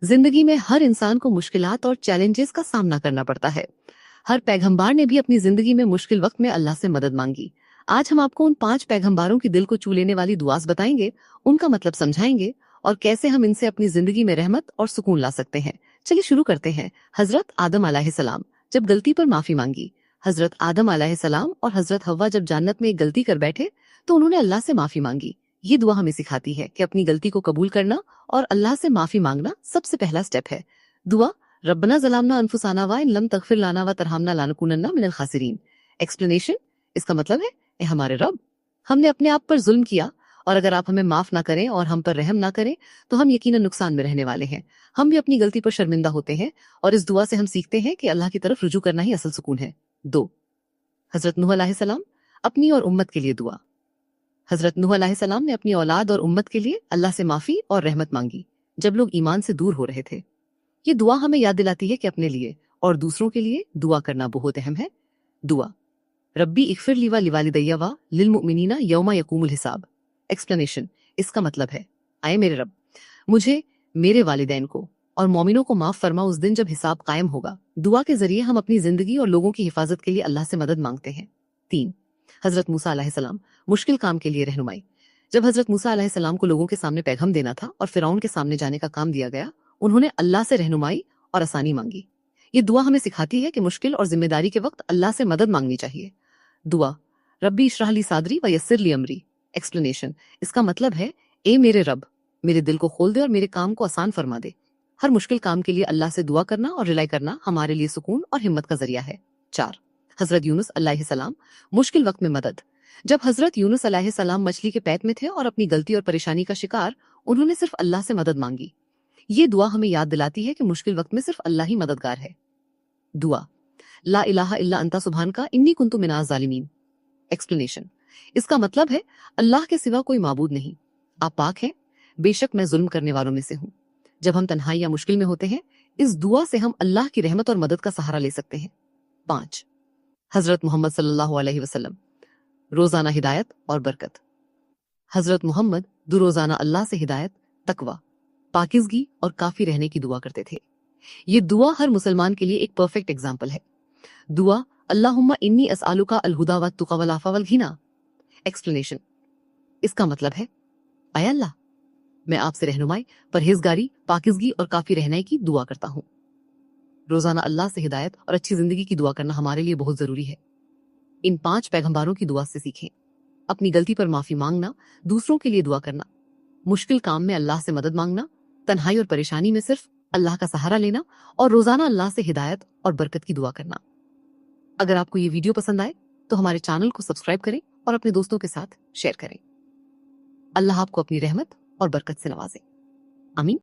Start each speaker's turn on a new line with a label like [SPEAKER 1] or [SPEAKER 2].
[SPEAKER 1] जिंदगी में हर इंसान को मुश्किलात और चैलेंजेस का सामना करना पड़ता है। हर पैगंबर ने भी अपनी जिंदगी में मुश्किल वक्त में अल्लाह से मदद मांगी। आज हम आपको उन 5 पैगंबरों की दिल को छू लेने वाली दुआस बताएंगे, उनका मतलब समझाएंगे और कैसे हम इनसे अपनी जिंदगी में रहमत और सुकून ला सकते हैं। चलिए शुरू करते हैं। हजरत आदम अलैहिस्सलाम जब गलती पर माफी मांगी। हजरत आदम अलैहिस्सलाम और हजरत हव्वा जब जन्नत में एक गलती कर बैठे तो उन्होंने अल्लाह से माफी मांगी। ये दुआ हमें सिखाती है कि अपनी गलती को कबूल करना और अल्लाह से माफी मांगना सबसे पहला स्टेप है। दुआ रब्बना ज़लामना अनफुसाना व इन लम तगफिर लना व तरहमना लनकुनन्ना मिनल खासिरीन। एक्सप्लेनेशन, इसका मतलब है, ए हमारे रब, हमने अपने आप पर जुल्म किया और अगर आप हमें माफ ना करें और हम पर रहम ना करें तो हम यकीनन नुकसान में रहने वाले हैं। हम भी अपनी गलती पर शर्मिंदा होते हैं और इस दुआ से हम सीखते हैं कि अल्लाह की तरफ रुजू करना ही असल सुकून है। 2, हजरत नूह अलैहिस्सलाम अपनी और उम्मत के लिए दुआ। हजरत नूह अलैहिस्सलाम ने अपनी औलाद और उम्मत के लिए अल्लाह से माफी और रहमत मांगी जब लोग ईमान से दूर हो रहे थे। ये दुआ हमें याद दिलाती है कि अपने लिए और दूसरों के लिए दुआ करना बहुत अहम है। दुआ रब्बी इगफिर ली व लिवालिदैया व लिलमुमिनीना यौमा यकूमुल हिसाब। एक्सप्लेनेशन, इसका मतलब है, आए मेरे रब, मुझे, मेरे वालिदैन को और मोमिनों को माफ फरमा उस दिन जब हिसाब कायम होगा। दुआ के जरिए हम अपनी जिंदगी और लोगों की हिफाजत के लिए अल्लाह से मदद मांगते हैं। 3, हजरत मूसा अलैहिस्सलाम मुश्किल काम के लिए रहनुमाई। जब हजरत मूसा अलैहिस्सलाम को लोगों के सामने पैगाम देना था और फिरौन के सामने जाने का काम दिया गया, उन्होंने अल्लाह से रहनुमाई और आसानी मांगी। ये दुआ हमें सिखाती है कि मुश्किल और जिम्मेदारी के वक्त अल्लाह से मदद मांगनी चाहिए। दुआ रब्बी इशरह ली सादरी व यस्सिर ली अमरी। एक्सप्लेनेशन, इसका मतलब है, ए मेरे रब, मेरे दिल को खोल दे और मेरे काम को आसान फरमा दे। हर मुश्किल काम के लिए अल्लाह से दुआ करना और रिलाई करना हमारे लिए सुकून और हिम्मत का जरिया है। 4, हजरत यूनुस अलैहिस्सलाम मुश्किल वक्त में मदद। जब हजरत यूनुस अलैहिस्सलाम मछली के पेट में थे और अपनी गलती और परेशानी का शिकार, उन्होंने सिर्फ अल्लाह से मदद मांगी। ये दुआ हमें याद दिलाती है कि मुश्किल वक्त में सिर्फ अल्लाह ही मददगार है। दुआ ला इलाहा इल्ला अंता सुब्हानका इन्नी कुन्तु मिनाज जालिमीन। एक्सप्लेनेशन, इसका मतलब है, अल्लाह के सिवा कोई माबूद नहीं, आप पाक हैं, बेशक मैं जुल्म करने वालों में से हूँ। जब हम तन्हाई या मुश्किल में होते हैं, इस दुआ से हम अल्लाह की रहमत और मदद का सहारा ले सकते हैं। 5, हजरत मोहम्मद सल्लल्लाहु अलैहि वसल्लम रोजाना हिदायत और बरकत। हजरत मोहम्मद दो रोजाना अल्लाह से हिदायत, तकवा, पाकिजगी और काफी रहने की दुआ करते थे। ये दुआ हर मुसलमान के लिए एक परफेक्ट एग्जाम्पल है। दुआ अल्लाहुम्मा इन्नी अस्आलुका अलहुदा व तुका वल आफा वल घिना। एक्सप्लेनेशन, इसका मतलब है, आय अल्लाह, मैं आपसे रहनुमाई, परहेजगारी, पाकिजगी और काफी रहने की दुआ करता हूँ। रोजाना अल्लाह से हिदायत और अच्छी जिंदगी की दुआ करना हमारे लिए बहुत जरूरी है। इन 5 पैगंबरों की दुआ से सीखें। अपनी गलती पर माफी मांगना, दूसरों के लिए दुआ करना, मुश्किल काम में अल्लाह से मदद मांगना, तन्हाई और परेशानी में सिर्फ अल्लाह का सहारा लेना और रोजाना अल्लाह से हिदायत और बरकत की दुआ करना। अगर आपको ये वीडियो पसंद आए तो हमारे चैनल को सब्सक्राइब करें और अपने दोस्तों के साथ शेयर करें। अल्लाह आपको अपनी रहमत और बरकत से नवाजे। आमीन।